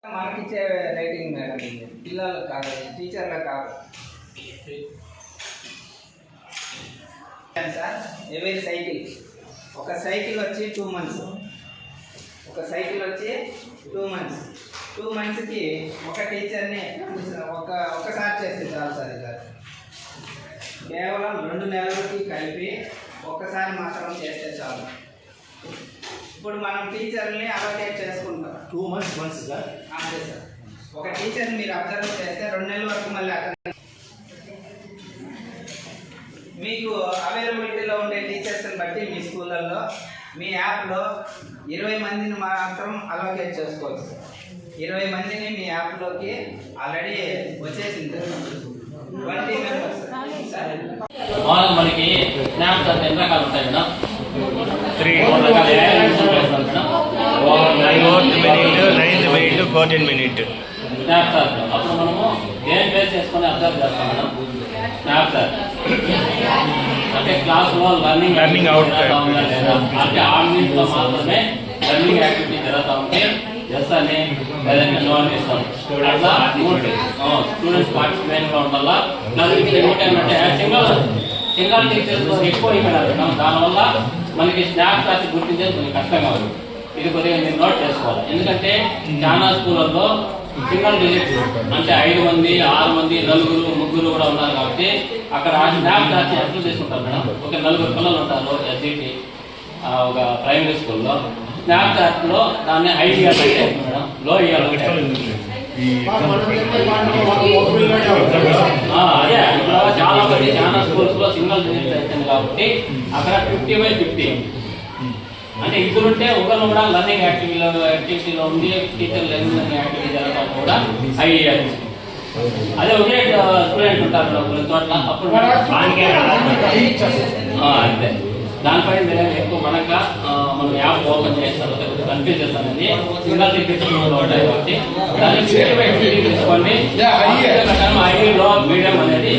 మనకిచ్చే writing madam పిల్లలకు కాదు, టీచర్లకు కాదు సార్. ఎవరి సైకిల్ ఒక సైకిల్ వచ్చి 2 months, ఒక సైకిల్ వచ్చి 2 months, 2 monthsకి ఒక టీచర్ని ఒకసారి చేస్తే చాలు సార్. ఇలా కేవలం 2 నెలలకి కలిపి ఒక్కసారి మాత్రం చేస్తే చాలు. ఇప్పుడు మనం టీచర్ని అలొకేట్ చేసుకుంటాం 2 months once సార్. అంతే సార్. ఒక టీచర్ని మీరు అబ్జర్వ్ చేస్తే 2 నెలల వరకు మళ్ళీ అక్కడ మీకు అవైలబిలిటీలో ఉండే టీచర్స్ని బట్టి మీ స్కూళ్ళల్లో మీ యాప్లో 20 మందిని మాత్రం అలొకేట్ చేసుకోవచ్చు సార్. 20 మందిని మీ యాప్లోకి ఆల్రెడీ వచ్చేసింది 20 మెంబర్స్ సార్. మనకి స్నాప్స్ అంటే ఎంత రకాలు ఉంటాయి madam? 3 9th minute 14 minute snaps అప్పుడు మనము దేని బేస్ చేసుకొని అబ్జర్వ్ చేస్తాం మేడం? స్నాప్స్ అంటే క్లాస్లో లర్నింగ్ అవుట్ అంటే ఆన్లైన్లో మాత్రమే లర్నింగ్ యాక్టివిటీ జరుగుతూ ఉంటే ఎస్ అని లేదంటే నో అని ఇస్తాం. అట్లా స్టూడెంట్స్ పార్టిసిపేట్గా ఉండాలా. ఇంకోటి ఏంటంటే సింగల్ టీచర్స్ ఎక్కువ అయిపోయినారు. దానివల్ల మనకి స్నాప్స్ రాసి గుర్తించేది కొంచెం కష్టంగా ఉంది. ఇది కొద్దిగా మీరు నోట్ చేసుకోవాలి. ఎందుకంటే చాలా స్కూళ్ళల్లో సింగల్ డిజిట్స్ అంటే 5 మంది 6 మంది 4 3 కూడా ఉన్నారు కాబట్టి అక్కడ స్నాప్స్ రాసి ఎట్లా తీసుకుంటారు మేడం? ఒక 4 పిల్లలు ఉంటారు ఎస్జిటి ఒక ప్రైమరీ స్కూల్లో. స్నాప్ చాట్లో దాన్ని ఐడియా అంటే మేడం లో ఇవ్వాలి. అదే చాలా మంది చాలా స్కూల్స్ లో సింగల్ డిజిట్స్ అవుతుంది కాబట్టి అక్కడ 50/50 అంటే ఇద్దరుంటే ఒకరు కూడా లర్నింగ్ యాక్టివిటీలో ఉండి టీచర్ లెర్నింగ్ యాక్టివిటీ జరగడం కూడా ఐడియా. అదే ఒకే స్టూడెంట్ ఉంటారు కొన్ని చోట్ల అప్పుడు అంతే. దానిపై మీరు ఎక్కువ మనక మనం యాప్ ఓపెన్ చేస్తారు కన్ఫ్యూజ్ చేస్తానండి. సింగల్ టీచర్ ఉంటాయి కాబట్టి దాన్ని 50/50 తీసుకోండి. ఐడిలో మీడియం అనేది